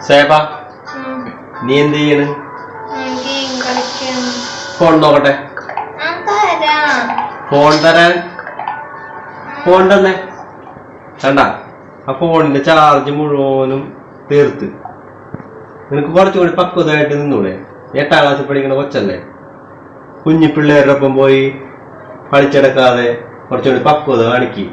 സേബ നീ എന്ത് ചെയ്യണ്? ഫോൺ നോക്കട്ടെ. ഫോൺ തരാൻ. ഫോൺ തന്നെ കണ്ട. ആ ഫോണിന്റെ ചാർജ് മുഴുവനും തീർത്ത്. നിനക്ക് കുറച്ചുകൂടി പക്വതയായിട്ട് നിന്നൂടെ? 8ാം ക്ലാസ്സിൽ പഠിക്കണ കൊച്ചല്ലേ? കുഞ്ഞി പിള്ളേരുടെ ഒപ്പം പോയി കളിച്ചെടുക്കാതെ കുറച്ചുകൂടി പക്വത കാണിക്ക്.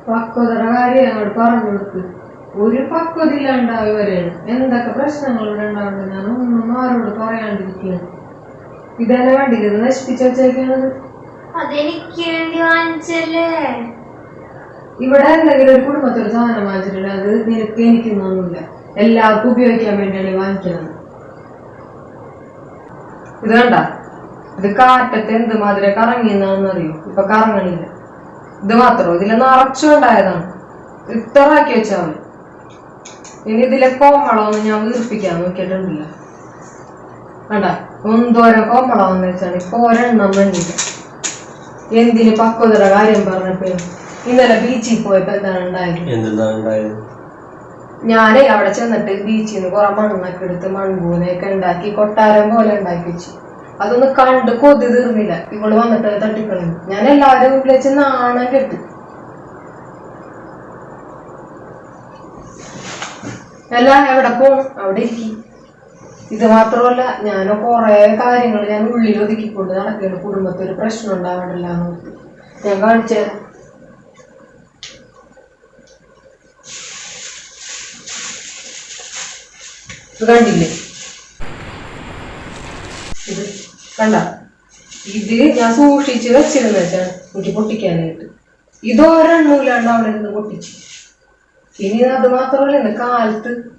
പക്വതയുടെ കാര്യം അങ്ങോട്ട് പറഞ്ഞു കൊടുക്ക്. ഒരു പക്വത ഇല്ലാണ്ടായി വരെയാണ്. എന്തൊക്കെ പ്രശ്നങ്ങൾ ഇവിടെ ഉണ്ടാവുന്നത് ഞാൻ ഒന്നും ആരോട് പറയാണ്ടിരിക്കുകയാണ്. ഇതന്നെ വണ്ടിയിൽ നശിപ്പിച്ചു വെച്ചേക്കുന്നത്. അതെനിക്ക് വേണ്ടി വാങ്ങിച്ചല്ലേ. ഇവിടെ എന്തെങ്കിലും ഒരു കുടുംബത്തിൽ സാധനം വാങ്ങിച്ചിട്ടുണ്ട്, അത് നിനക്ക് എനിക്കൊന്നുമില്ല. എല്ലാവർക്കും ഉപയോഗിക്കാൻ വേണ്ടിയാണ് വാങ്ങിക്കുന്നത്. ഇത് കണ്ട, ഇത് കാറ്റത്ത് എന്തുമാതിരി കറങ്ങിയെന്നാണെന്നറിയോ? ഇപ്പൊ കറങ്ങണില്ല. ഇത് മാത്രം ഇതില് നിറച്ചുണ്ടായതാണ്. ഇത്ര ആക്കി വെച്ചാൽ മതി. ഇനി ഇതിലെ കോമളമൊന്നും ഞാൻ വീർപ്പിക്കാൻ നോക്കിയിട്ടുണ്ടില്ല. വേണ്ട, എന്തോരം കോമളമെന്ന് വെച്ചാൽ ഇപ്പൊ ഒരെണ്ണം വേണ്ടില്ല. എന്തിന് പക്വതയുടെ കാര്യം പറഞ്ഞപ്പോ ഇന്നലെ ബീച്ചിൽ പോയപ്പോ എന്താണ് ഉണ്ടായത്? ഞാനേ അവിടെ ചെന്നിട്ട് ബീച്ചിൽ നിന്ന് കുറെ മണ്ണൊക്കെ എടുത്ത് മൺകൂനൊക്കെ ഉണ്ടാക്കി കൊട്ടാരം പോലെ ഉണ്ടാക്കി വെച്ചു. അതൊന്ന് കണ്ട് കൊതി തീർന്നില്ല. ഇവള് വന്നിട്ട് തട്ടിക്കളഞ്ഞു. ഞാൻ എല്ലാവരും വിളിച്ച് നാണം കെട്ടു. എല്ലാം എവിടെ പോണം? അവിടെ ഇരിക്കും. ഇത് മാത്രമല്ല, ഞാൻ കുറെ കാര്യങ്ങൾ ഞാൻ ഉള്ളിൽ ഒതുക്കിക്കൊണ്ട് നടക്കുകയാണ്. കുടുംബത്തിൽ ഒരു പ്രശ്നം ഉണ്ടാവാണ്ടില്ല നോക്കി ഞാൻ കാണിച്ചേ. ഇത് കണ്ടില്ലേ? ഇത് കണ്ട, ഇത് ഞാൻ സൂക്ഷിച്ച് വെച്ചിരുന്ന വെച്ചാൽ എനിക്ക് പൊട്ടിക്കാനായിട്ട്. ഇതൊരെണ്ണൂലാണ്ട് അവിടെ നിന്ന് പൊട്ടിച്ചു. ഇനി അത് മാത്രമല്ല,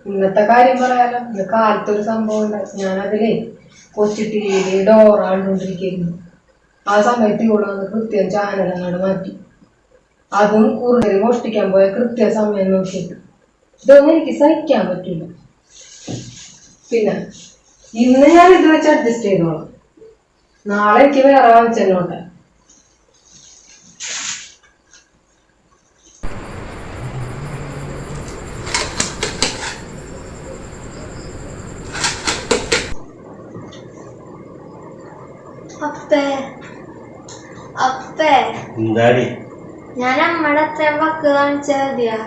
ഇന്നത്തെ കാര്യം പറയാലോ. ഇന്ന് കാലത്ത് ഒരു സംഭവം ഉണ്ടായി. ഞാനതിലേ കൊച്ചിട്ടിയില് ഡോറാണ്ടോണ്ടിരിക്കുന്നു. ആ സമയത്ത് ഇവിടെ വന്ന് കൃത്യം ചാനൽ അങ്ങോട്ട് മാറ്റി. അതും കൂടുതൽ മോഷ്ടിക്കാൻ പോയ കൃത്യ സമയം നോക്കിയിട്ട്. ഇതൊന്നും എനിക്ക് സഹിക്കാൻ പറ്റില്ല. പിന്നെ ഇന്ന് ഞാൻ ഇത് വെച്ച് അഡ്ജസ്റ്റ് ചെയ്തോളാം. നാളെ എനിക്ക് വേറെ വാങ്ങിച്ചോട്ടെ. ഞാൻ അമ്മയുടെ അത്ര വക്ക് കാണിച്ചാ മതിയാ?